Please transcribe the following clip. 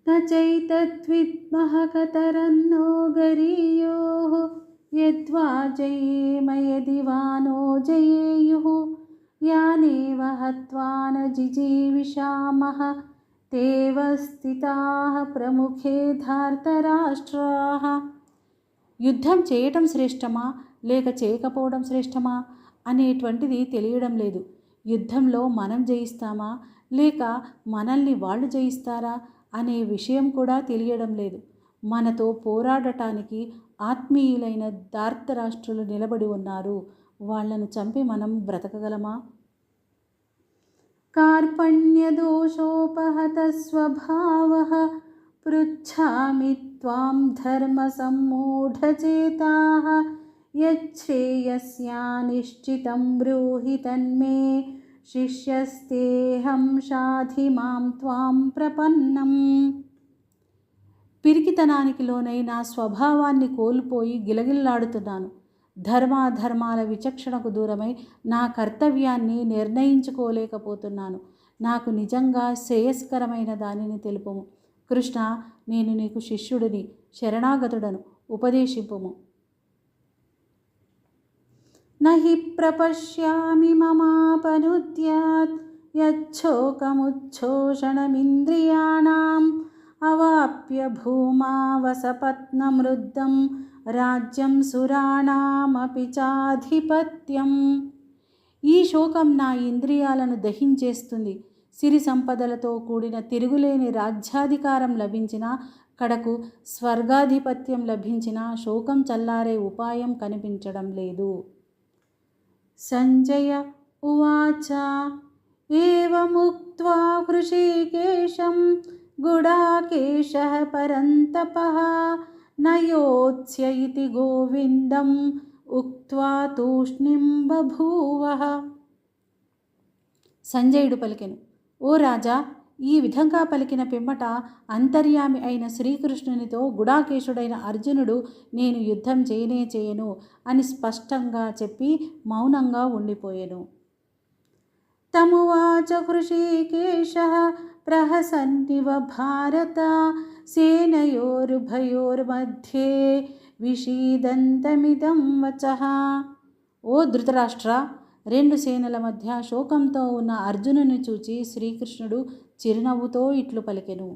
न चैतद्विद्मः कतरन्नो गरीयोः यद्वा जयेम यदि वा नो जयेयुः यानेव हत्वा न जिजीविषामः तेव स्थिताः प्रमुखे धार्तराष्ट्राः. యుద్ధం చేయటం శ్రేష్టమా లేక చేయకపోవడం శ్రేష్టమా అనేటువంటిది తెలియడం లేదు. యుద్ధంలో మనం జయిస్తామా లేక మనల్ని వాళ్ళు జయిస్తారా అనే విషయం కూడా తెలియడం లేదు. మనతో పోరాడటానికి ఆత్మీయులైన ధార్తరాష్ట్రులు నిలబడి ఉన్నారు. వాళ్లను చంపి మనం బ్రతకగలమా? కార్పణ్యదోషోపహత స్వభావః పృచ్ఛామి త్వాం ధర్మసమ్మూఢచేతాః యచ్ఛ్రేయస్యానిశ్చితం బ్రూహి తన్మే శిష్యస్తేహం షాధి మాం త్వాం ప్రపన్నం. పిరికితనానికి లోనై నా స్వభావాన్ని కోల్పోయి గిలగిల్లాడుతున్నాను. ధర్మాధర్మాల విచక్షణకు దూరమై నా కర్తవ్యాన్ని నిర్ణయించుకోలేకపోతున్నాను. నాకు నిజంగా శ్రేయస్కరమైన దానిని తెలుపుము. కృష్ణ, నేను నీకు శిష్యుడిని, శరణాగతుడను, ఉపదేశింపుము. నహి ప్రపశ్యామి మమాపనుద్యాత్ యచ్చోకముచ్ఛోషణమింద్రియాణాం అవాప్య భూమా వసపత్నమృద్ధం రాజ్యం సురాణామపి చాధిపత్యం. ఈ శోకం నా ఇంద్రియాలను దహించేస్తుంది. సిరి సంపదలతో కూడిన తిరుగులేని రాజ్యాధికారం లభించినా, కడకు స్వర్గాధిపత్యం లభించినా శోకం చల్లారే ఉపాయం కనిపించడం లేదు. సంజయ ఉవాచ ఏవముక్త్వా హృషీకేశం గుడాకేశః పరంతపః నయోత్స్య ఇతి గోవిందం ఉక్త్వా తూష్ణీం బభూవః. సంజయుడు పలికెను, ఓ రాజా, ఈ విధంగా పలికిన పిమ్మట అంతర్యామి అయిన శ్రీకృష్ణునితో గుడాకేశుడైన అర్జునుడు నేను యుద్ధం చేయను అని స్పష్టంగా చెప్పి మౌనంగా ఉండిపోయెను. తమువాచ హృషీకేశః ప్రహసన్నివ భారత సేనయోరుభయోర్మధ్యే విషీదంతమిదం వచః. ఓ ధృతరాష్ట్ర, రెండు సేనల మధ్య శోకంతో ఉన్న అర్జునుని చూచి శ్రీకృష్ణుడు చిరునవ్వుతో ఇట్లు పలికెను.